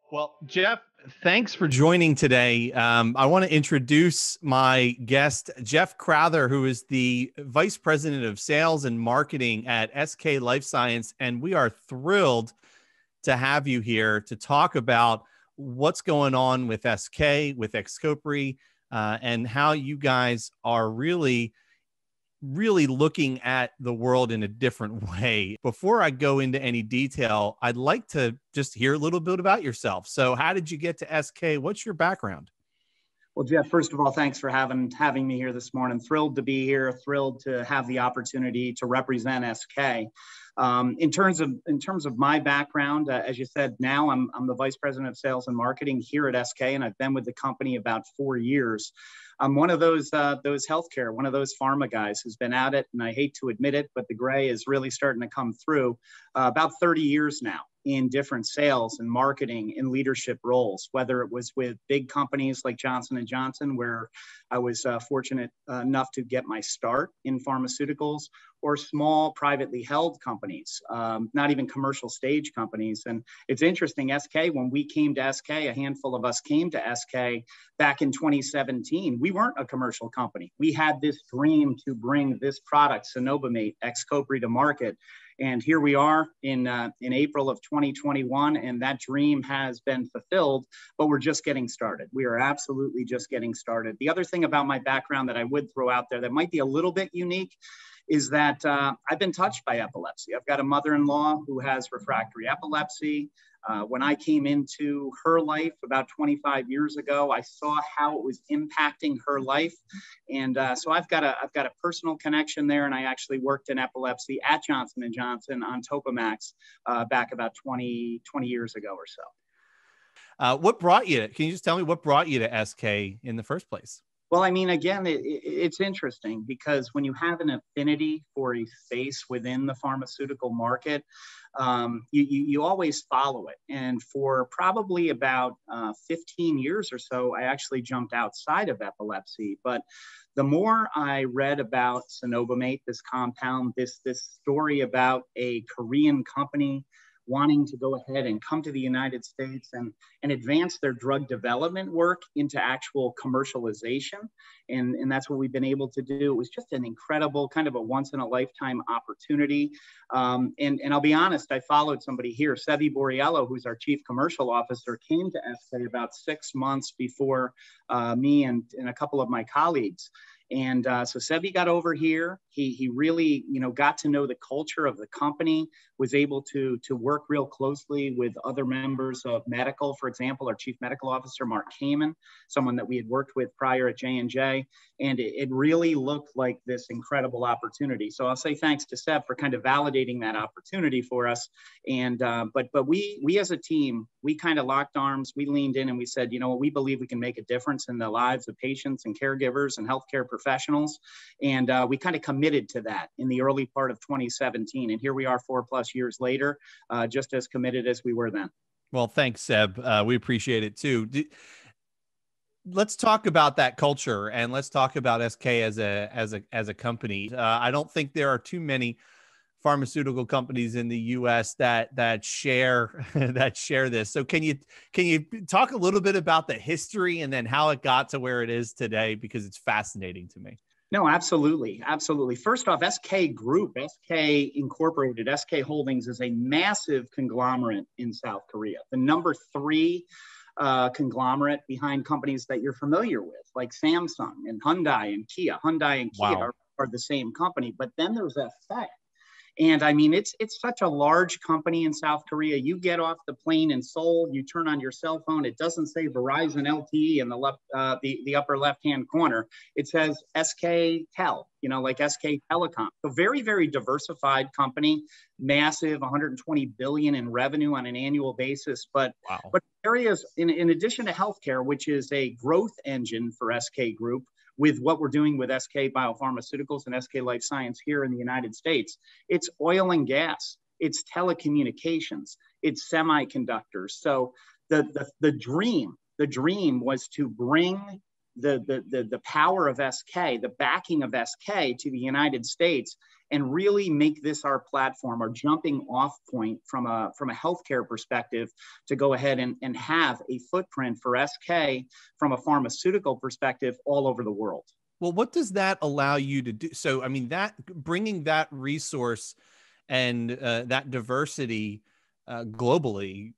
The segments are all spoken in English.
Well, Geoff, thanks for joining today. I want to introduce my guest, Geoff Crowther, who is the Vice President of Sales and Marketing at SK Life Science. And we are thrilled to have you here to talk about what's going on with SK, with XCOPRI, and how you guys are really looking at the world in a different way. Before I go into any detail, I'd like to just hear a little bit about yourself. So how did you get to SK? What's your background? Well, Geoff, first of all, thanks for having me here this morning. Thrilled to be here, thrilled to have the opportunity to represent SK. In terms of my background, as you said, now I'm the Vice President of Sales and Marketing here at SK, and I've been with the company about 4 years. I'm one of those healthcare, one of those pharma guys who's been at it, and I hate to admit it, but the gray is really starting to come through. About 30 years now in different sales and marketing and leadership roles, whether it was with big companies like Johnson & Johnson, where I was fortunate enough to get my start in pharmaceuticals, or small privately held companies, not even commercial stage companies. And it's interesting, SK, when we came to SK, a handful of us came to SK back in 2017. We weren't a commercial company. We had this dream to bring this product, cenobamate, XCOPRI, to market. And here we are in April of 2021, and that dream has been fulfilled, but we're just getting started. We are absolutely just getting started. The other thing about my background that I would throw out there that might be a little bit unique is that I've been touched by epilepsy. I've got a mother-in-law who has refractory epilepsy. When I came into her life about 25 years ago, I saw how it was impacting her life. And so I've got a personal connection there. And I actually worked in epilepsy at Johnson & Johnson on Topamax back about 20 years ago or so. Can you just tell me what brought you to SK in the first place? Well, I mean, again, it's interesting because when you have an affinity for a space within the pharmaceutical market, you always follow it. And for probably about 15 years or so, I actually jumped outside of epilepsy. But the more I read about cenobamate, this compound, this story about a Korean company wanting to go ahead and come to the United States and advance their drug development work into actual commercialization. And that's what we've been able to do. It was just an incredible, kind of a once in a lifetime opportunity. And I'll be honest, I followed somebody here, Sevi Borriello, who's our Chief Commercial Officer, came to SK about 6 months before me and a couple of my colleagues. And so Sevi got over here. He really, got to know the culture of the company, was able to work real closely with other members of medical, for example, our Chief Medical Officer, Mark Kamen, someone that we had worked with prior at J&J. And it really looked like this incredible opportunity. So I'll say thanks to Seb for kind of validating that opportunity for us. And but we as a team, we kind of locked arms, we leaned in and we said, we believe we can make a difference in the lives of patients and caregivers and healthcare professionals. And we kind of committed to that in the early part of 2017. And here we are 4+ years later, just as committed as we were then. Well, thanks, Seb. We appreciate it too. Let's talk about that culture and let's talk about SK as a company. I don't think there are too many pharmaceutical companies in the U.S. that share this. So can you talk a little bit about the history and then how it got to where it is today, because it's fascinating to me. No, absolutely. Absolutely. First off, SK Group, SK Incorporated, SK Holdings is a massive conglomerate in South Korea. The number 3 conglomerate behind companies that you're familiar with, like Samsung and Hyundai and Kia. Hyundai and Kia are the same company, but then there's SK. And I mean, it's such a large company in South Korea. You get off the plane in Seoul, you turn on your cell phone, it doesn't say Verizon LTE in the upper left-hand corner. It says SK Tel, like SK Telecom. So very, very diversified company, massive, 120 billion in revenue on an annual basis. But areas, in addition to healthcare, which is a growth engine for SK Group, with what we're doing with SK Biopharmaceuticals and SK Life Science here in the United States. It's oil and gas, it's telecommunications, it's semiconductors. So the dream was to bring the power of SK, the backing of SK to the United States, and really make this our platform, our jumping off point from a healthcare perspective to go ahead and have a footprint for SK from a pharmaceutical perspective all over the world. Well, what does that allow you to do? So, I mean, that bringing that resource and that diversity globally,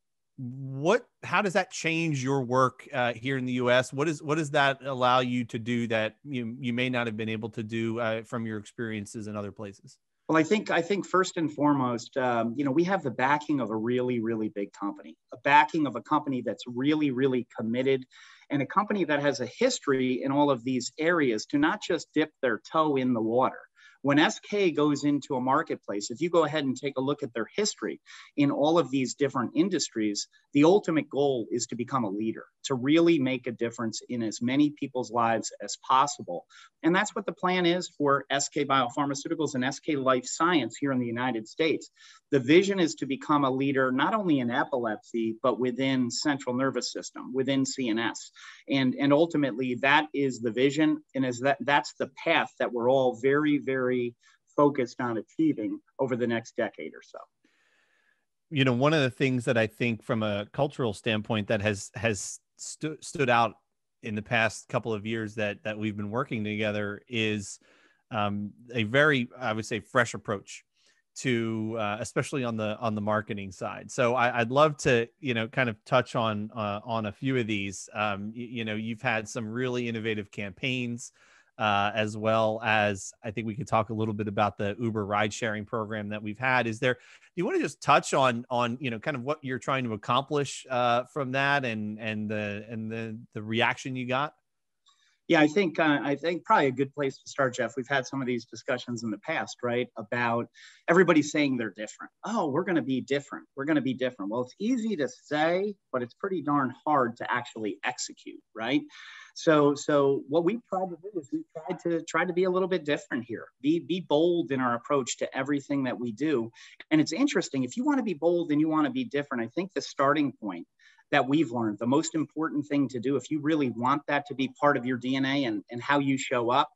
how does that change your work here in the U.S.? What does that allow you to do that you may not have been able to do from your experiences in other places? Well, I think first and foremost, we have the backing of a really, really big company, a backing of a company that's really, really committed, and a company that has a history in all of these areas to not just dip their toe in the water. When SK goes into a marketplace, if you go ahead and take a look at their history in all of these different industries, the ultimate goal is to become a leader, to really make a difference in as many people's lives as possible. And that's what the plan is for SK Biopharmaceuticals and SK Life Science here in the United States. The vision is to become a leader not only in epilepsy, but within central nervous system, within CNS. And ultimately, that is the vision, and that's the path that we're all very, very focused on achieving over the next decade or so. One of the things that I think from a cultural standpoint that has stood out in the past couple of years that we've been working together is a very, I would say, fresh approach to especially on the marketing side. So I'd love to kind of touch on a few of these. You've had some really innovative campaigns, as well as I think we could talk a little bit about the Uber ride sharing program that we've had. Do you want to just touch on kind of what you're trying to accomplish from that and the reaction you got? Yeah, I think probably a good place to start, Geoff. We've had some of these discussions in the past, right? About everybody saying they're different. Oh, we're going to be different. We're going to be different. Well, it's easy to say, but it's pretty darn hard to actually execute, right? So what we've tried to do is we've tried to be a little bit different here. Be bold in our approach to everything that we do. And it's interesting, if you want to be bold and you want to be different, I think the starting point that we've learned, the most important thing to do, if you really want that to be part of your DNA and how you show up,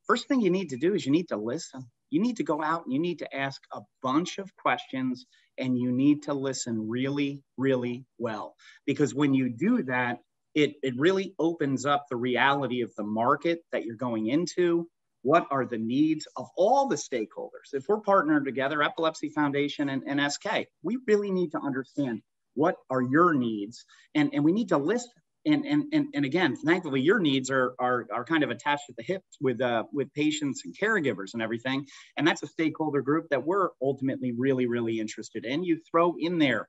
first thing you need to do is you need to listen. You need to go out and you need to ask a bunch of questions, and you need to listen really, really well. Because when you do that, it really opens up the reality of the market that you're going into. What are the needs of all the stakeholders? If we're partnered together, Epilepsy Foundation and SK, we really need to understand what are your needs, and we need to listen. And again, thankfully, your needs are kind of attached at the hips with patients and caregivers and everything. And that's a stakeholder group that we're ultimately really, really interested in. You throw in there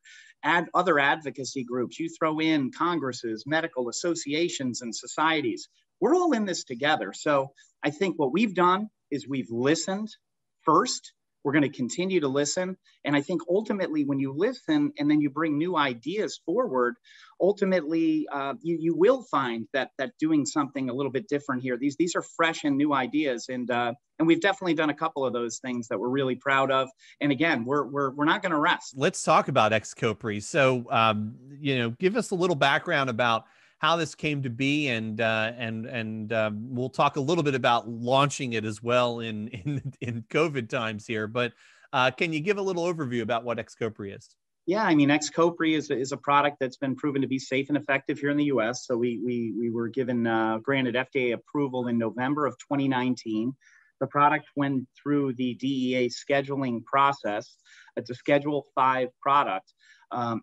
other advocacy groups, you throw in congresses, medical associations, and societies. We're all in this together. So I think what we've done is we've listened first. We're going to continue to listen. And I think ultimately when you listen and then you bring new ideas forward, ultimately you will find that doing something a little bit different here. These are fresh and new ideas. And we've definitely done a couple of those things that we're really proud of. And again, we're not going to rest. Let's talk about XCOPRI. So, give us a little background about how this came to be, and we'll talk a little bit about launching it as well in COVID times here. But can you give a little overview about what XCOPRI is? Yeah, I mean, XCOPRI is a product that's been proven to be safe and effective here in the U.S. So we were granted FDA approval in November of 2019. The product went through the DEA scheduling process. It's a Schedule 5 product.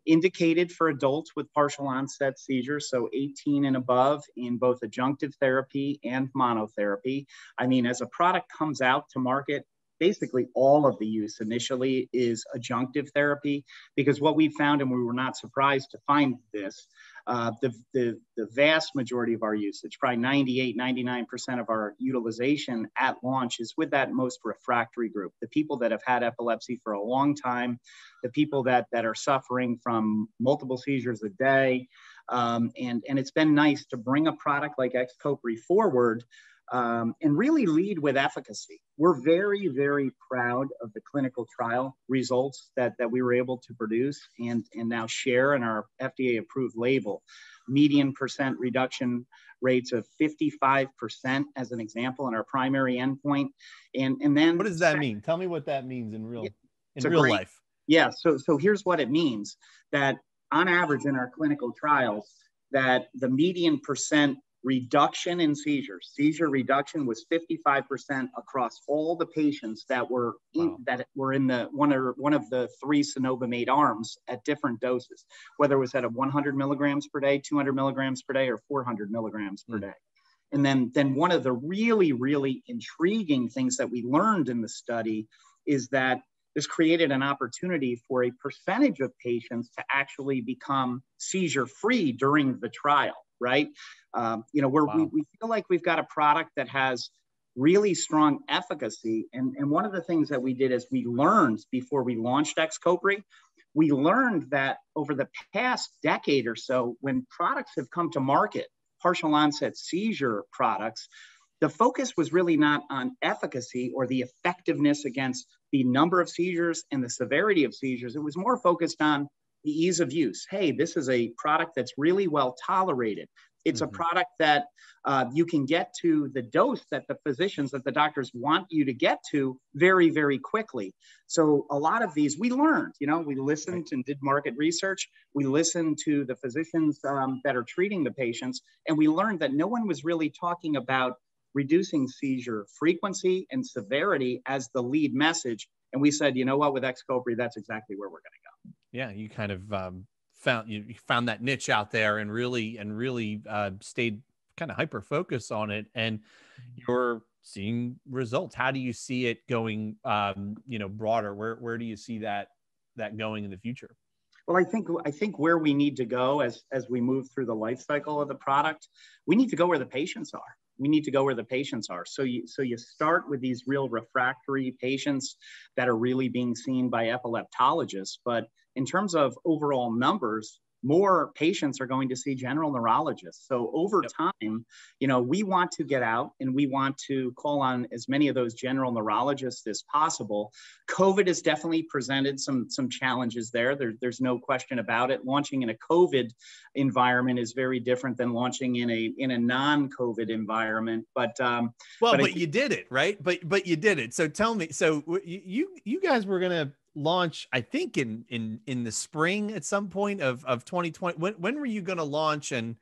Indicated for adults with partial onset seizures, so 18 and above, in both adjunctive therapy and monotherapy. I mean, as a product comes out to market, basically all of the use initially is adjunctive therapy, because what we found, and we were not surprised to find this, the vast majority of our usage, probably 98-99% of our utilization at launch, is with that most refractory group, the people that have had epilepsy for a long time, the people that are suffering from multiple seizures a day. And it's been nice to bring a product like XCOPRI forward and really lead with efficacy. We're very, very proud of the clinical trial results that we were able to produce and now share in our FDA approved label. median percent reduction rates of 55% as an example in our primary endpoint. And then what does that mean? Tell me what that means in real life. Yeah, so here's what it means, that on average in our clinical trials, that the median percent reduction in seizure reduction was 55% across all the patients that were in the one of the 3 cenobamate arms at different doses, whether it was at a 100 milligrams per day, 200 milligrams per day, or 400 milligrams per day. And then one of the really, really intriguing things that we learned in the study is that this created an opportunity for a percentage of patients to actually become seizure-free during the trial, right? We feel like we've got a product that has really strong efficacy. And one of the things that we did is we learned before we launched XCOPRI, we learned that over the past decade or so, when products have come to market, partial onset seizure products, the focus was really not on efficacy or the effectiveness against the number of seizures and the severity of seizures. It was more focused on the ease of use. Hey, this is a product that's really well tolerated. It's a product that you can get to the dose that the physicians, that the doctors want you to get to very, very quickly. So a lot of these we learned, we listened and did market research. We listened to the physicians that are treating the patients, and we learned that no one was really talking about reducing seizure frequency and severity as the lead message. And we said, you know what, with XCOPRI, that's exactly where we're going to go. Yeah, you kind of found that niche out there and really stayed kind of hyper focused on it, and you're seeing results. How do you see it going, broader? Where do you see that going in the future? Well, I think where we need to go as we move through the life cycle of the product, we need to go where the patients are. We need to go where the patients are. So you start with these real refractory patients that are really being seen by epileptologists. But in terms of overall numbers, more patients are going to see general neurologists. So over time, we want to get out and we want to call on as many of those general neurologists as possible. COVID has definitely presented some challenges there. There's no question about it. Launching in a COVID environment is very different than launching in a non-COVID environment. But you did it, right? But you did it. So tell me, so you guys were gonna launch, I think in the spring at some point of 2020. When were you going to launch, and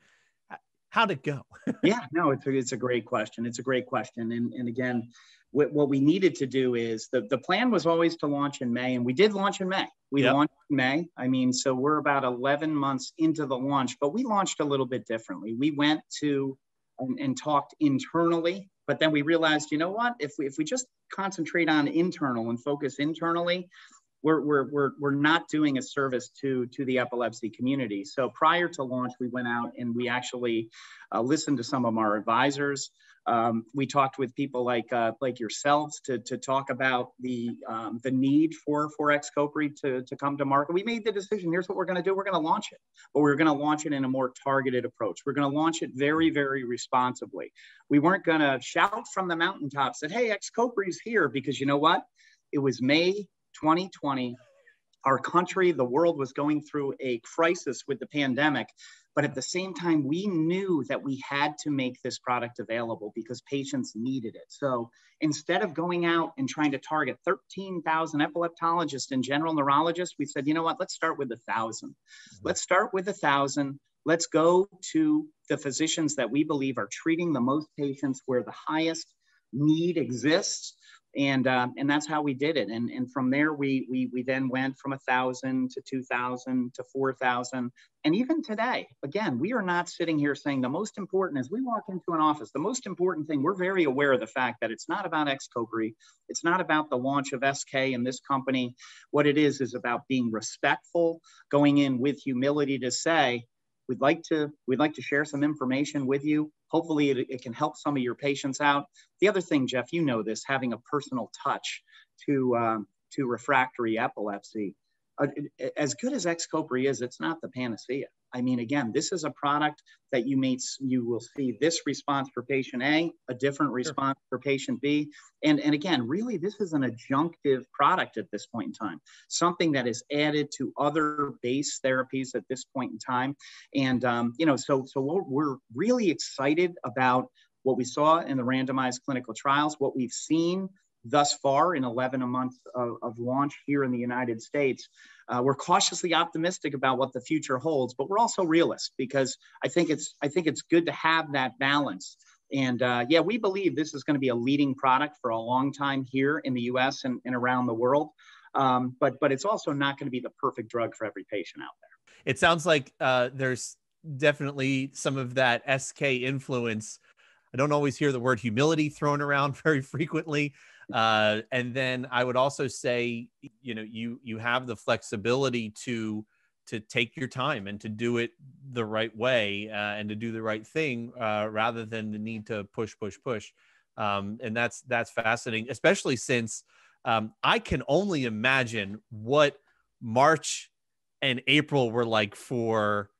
how'd it go? Yeah, no, it's a great question. It's a great question. And again, what we needed to do is the plan was always to launch in May, and we did launch in May. We launched in May. I mean, so we're about 11 months into the launch, but we launched a little bit differently. We went to and talked internally, but then we realized, you know what, if we just concentrate on internal and focus internally, we're not doing a service to the epilepsy community. So prior to launch, we went out and we actually listened to some of our advisors. We talked with people like yourselves to talk about the need for XCOPRI to come to market. We made the decision, here's what we're going to do. We're going to launch it, but we're going to launch it in a more targeted approach. We're going to launch it very, very responsibly. We weren't going to shout from the mountaintops that, hey, XCOPRI is here, because you know what? It was May 2020. Our country, the world was going through a crisis with the pandemic. But at the same time, we knew that we had to make this product available because patients needed it. So instead of going out and trying to target 13,000 epileptologists and general neurologists, we said, you know what, let's start with 1,000. Let's start with 1,000. Let's go to the physicians that we believe are treating the most patients where the highest need exists. And that's how we did it. And from there, we then went from 1,000 to 2,000 to 4,000. And even today, again, we are not sitting here saying the most important, as we walk into an office, the most important thing, we're very aware of the fact that it's not about XCOPRI. It's not about the launch of SK and this company. What it is about being respectful, going in with humility to say, we'd like to share some information with you. Hopefully it can help some of your patients out. The other thing, Geoff, you know this, having a personal touch to refractory epilepsy. As good as XCOPRI is, it's not the panacea. I mean, again, this is a product that you will see this response for patient A, a different response for patient B. And again, really, this is an adjunctive product at this point in time, something that is added to other base therapies at this point in time. And, so we're really excited about what we saw in the randomized clinical trials, what we've seen thus far in 11 months of launch here in the United States. We're cautiously optimistic about what the future holds, but we're also realists, because I think it's good to have that balance. And yeah, we believe this is going to be a leading product for a long time here in the US and around the world. But it's also not going to be the perfect drug for every patient out there. It sounds like there's definitely some of that SK influence. I don't always hear the word humility thrown around very frequently. And then I would also say, you have the flexibility to take your time and to do it the right way and to do the right thing rather than the need to push. And that's fascinating, especially since I can only imagine what March and April were like for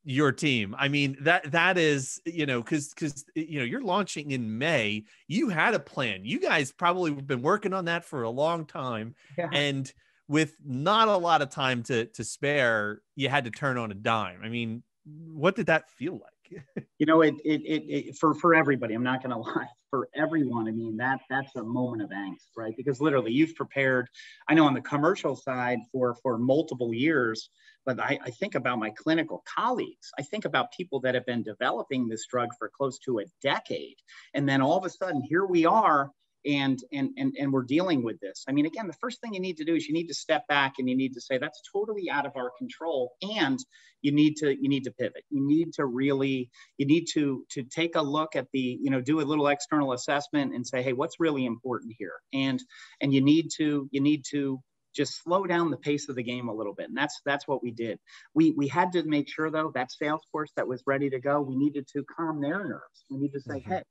your team. I mean, that is, because you're launching in May. You had a plan. You guys probably have been working on that for a long time. Yeah. And with not a lot of time to spare, you had to turn on a dime. I mean, what did that feel like? For everybody, I'm not going to lie, for everyone, I mean, that's a moment of angst, right? Because literally you've prepared, I know on the commercial side for multiple years, but I think about my clinical colleagues. I think about people that have been developing this drug for close to a decade. And then all of a sudden, here we are, and we're dealing with this. I mean, again, the first thing you need to do is you need to step back and you need to say, that's totally out of our control. And you need to pivot. You need to take a look at do a little external assessment and say, hey, what's really important here? And you need to just slow down the pace of the game a little bit. And that's what we did. We had to make sure, though, that sales force that was ready to go, we needed to calm their nerves. We need to say, hey,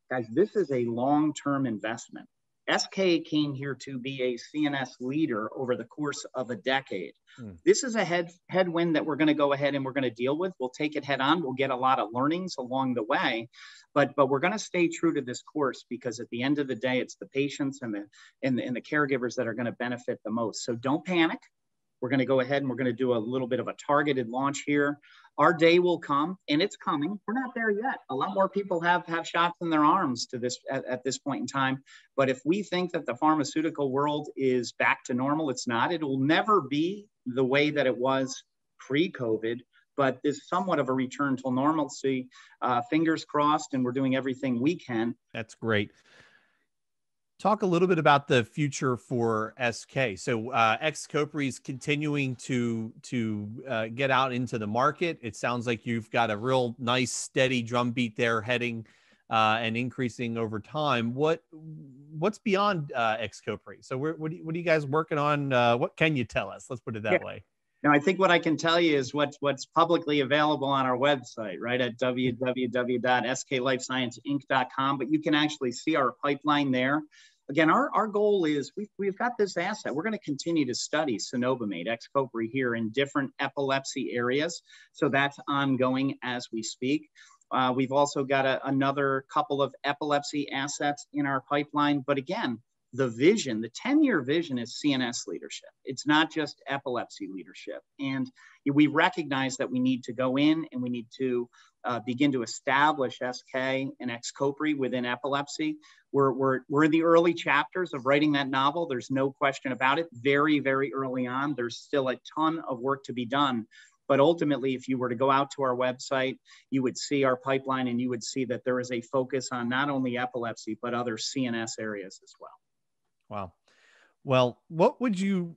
guys, this is a long-term investment. SK came here to be a CNS leader over the course of a decade. This is a headwind that we're going to go ahead and we're going to deal with. We'll take it head on. We'll get a lot of learnings along the way, but we're going to stay true to this course, because at the end of the day, it's the patients and the caregivers that are going to benefit the most. So don't panic. We're going to go ahead and we're going to do a little bit of a targeted launch here. Our day will come, and it's coming. We're not there yet. A lot more people have shots in their arms to this at this point in time. But if we think that the pharmaceutical world is back to normal, it's not. It will never be the way that it was pre-COVID, but there's somewhat of a return to normalcy. Fingers crossed, and we're doing everything we can. That's great. Talk a little bit about the future for SK. So XCOPRI is continuing to get out into the market. It sounds like you've got a real nice steady drumbeat there, heading and increasing over time. What's beyond XCOPRI? So what are you guys working on? What can you tell us? Let's put it that way. Now, I think what I can tell you is what's publicly available on our website, right, at www.sklifescienceinc.com. But you can actually see our pipeline there. Again, our goal is we've got this asset. We're going to continue to study cenobamate, XCOPRI, here in different epilepsy areas. So that's ongoing as we speak. We've also got another couple of epilepsy assets in our pipeline. But again, the vision, the 10-year vision is CNS leadership. It's not just epilepsy leadership. And we recognize that we need to go in and we need to begin to establish SK and XCOPRI within epilepsy. We're in the early chapters of writing that novel. There's no question about it. Very, very early on. There's still a ton of work to be done. But ultimately, if you were to go out to our website, you would see our pipeline and you would see that there is a focus on not only epilepsy, but other CNS areas as well. Wow. Well, what would you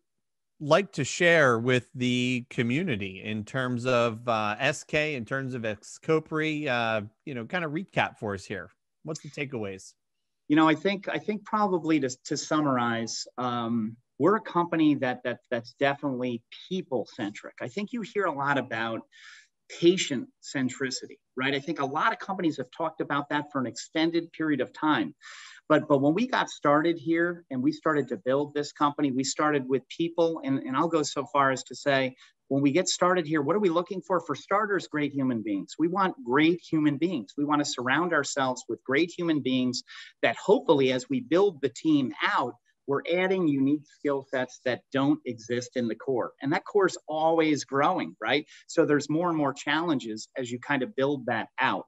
like to share with the community in terms of SK, in terms of XCOPRI, kind of recap for us here? What's the takeaways? I think probably to summarize, we're a company that's definitely people-centric. I think you hear a lot about patient centricity, right? I think a lot of companies have talked about that for an extended period of time. But when we got started here and we started to build this company, we started with people, and I'll go so far as to say when we get started here, what are we looking for? For starters, great human beings. We want great human beings. We want to surround ourselves with great human beings that hopefully, as we build the team out, we're adding unique skill sets that don't exist in the core. And that core is always growing, right? So there's more and more challenges as you kind of build that out.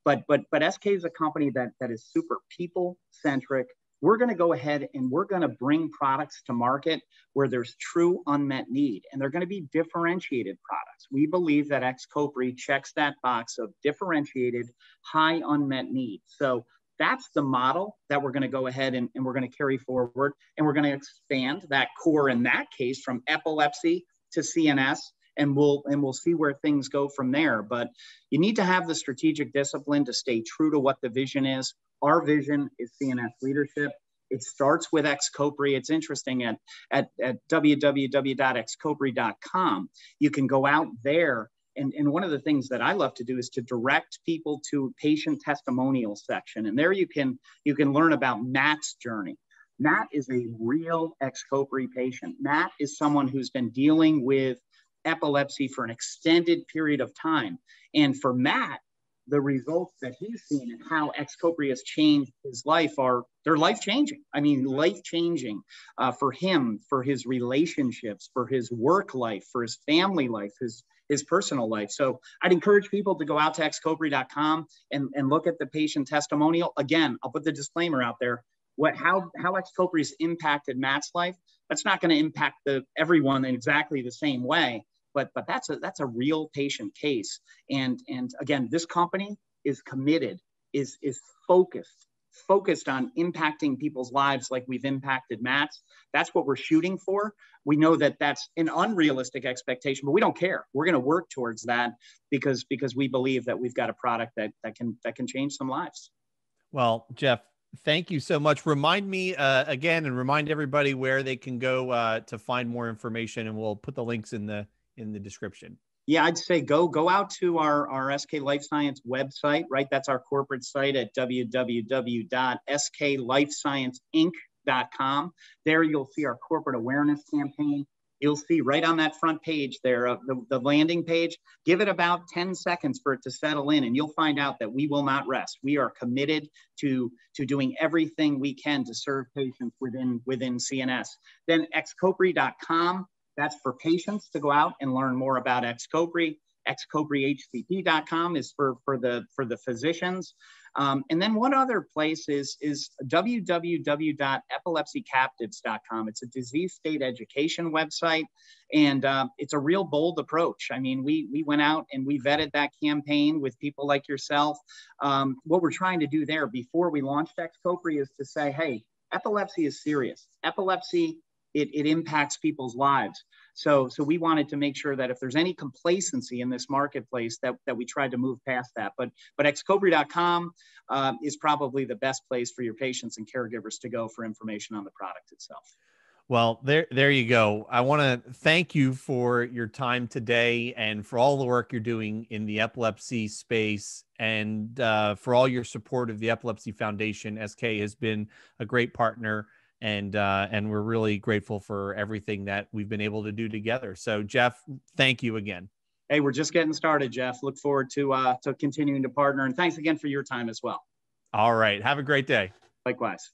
But SK is a company that is super people-centric. We're going to go ahead and we're going to bring products to market where there's true unmet need, and they're going to be differentiated products. We believe that XCOPRI checks that box of differentiated, high unmet need. So that's the model that we're going to go ahead and we're going to carry forward, and we're going to expand that core in that case from epilepsy to CNS, and we'll see where things go from there. But you need to have the strategic discipline to stay true to what the vision is. Our vision is CNS leadership. It starts with XCOPRI. It's interesting at www.excopri.com. You can go out there, and one of the things that I love to do is to direct people to patient testimonial section. And there you can learn about Matt's journey. Matt is a real XCOPRI patient. Matt is someone who's been dealing with epilepsy for an extended period of time. And for Matt, the results that he's seen and how XCOPRI has changed his life they're life-changing. I mean, life-changing for him, for his relationships, for his work life, for his family life, his personal life. So I'd encourage people to go out to excopri.com and look at the patient testimonial. Again, I'll put the disclaimer out there. How XCOPRI's impacted Matt's life, that's not going to impact everyone in exactly the same way. But that's a real patient case. And again, this company is committed, is focused on impacting people's lives like we've impacted Matt's. That's what we're shooting for. We know that that's an unrealistic expectation, but we don't care. We're going to work towards that because we believe that we've got a product that can change some lives. Well, Geoff, thank you so much. Remind me again, and remind everybody where they can go to find more information, and we'll put the links in the description. Yeah, I'd say go out to our SK Life Science website, right? That's our corporate site at www.sklifescienceinc.com. There you'll see our corporate awareness campaign. You'll see right on that front page there, the landing page. Give it about 10 seconds for it to settle in, and you'll find out that we will not rest. We are committed to doing everything we can to serve patients within CNS. Then excopri.com. That's for patients to go out and learn more about XCOPRI. XCOPRIHCP.com is for the physicians. And then one other place is www.epilepsycaptives.com. It's a disease state education website, and it's a real bold approach. I mean, we went out and we vetted that campaign with people like yourself. What we're trying to do there before we launched XCOPRI is to say, hey, epilepsy is serious. Epilepsy, it impacts people's lives. So we wanted to make sure that if there's any complacency in this marketplace, that we tried to move past that. But excopri.com is probably the best place for your patients and caregivers to go for information on the product itself. Well, there you go. I want to thank you for your time today and for all the work you're doing in the epilepsy space, and for all your support of the Epilepsy Foundation. SK has been a great partner, and we're really grateful for everything that we've been able to do together. So, Geoff, thank you again. Hey, we're just getting started, Geoff. Look forward to continuing to partner, and thanks again for your time as well. All right. Have a great day. Likewise.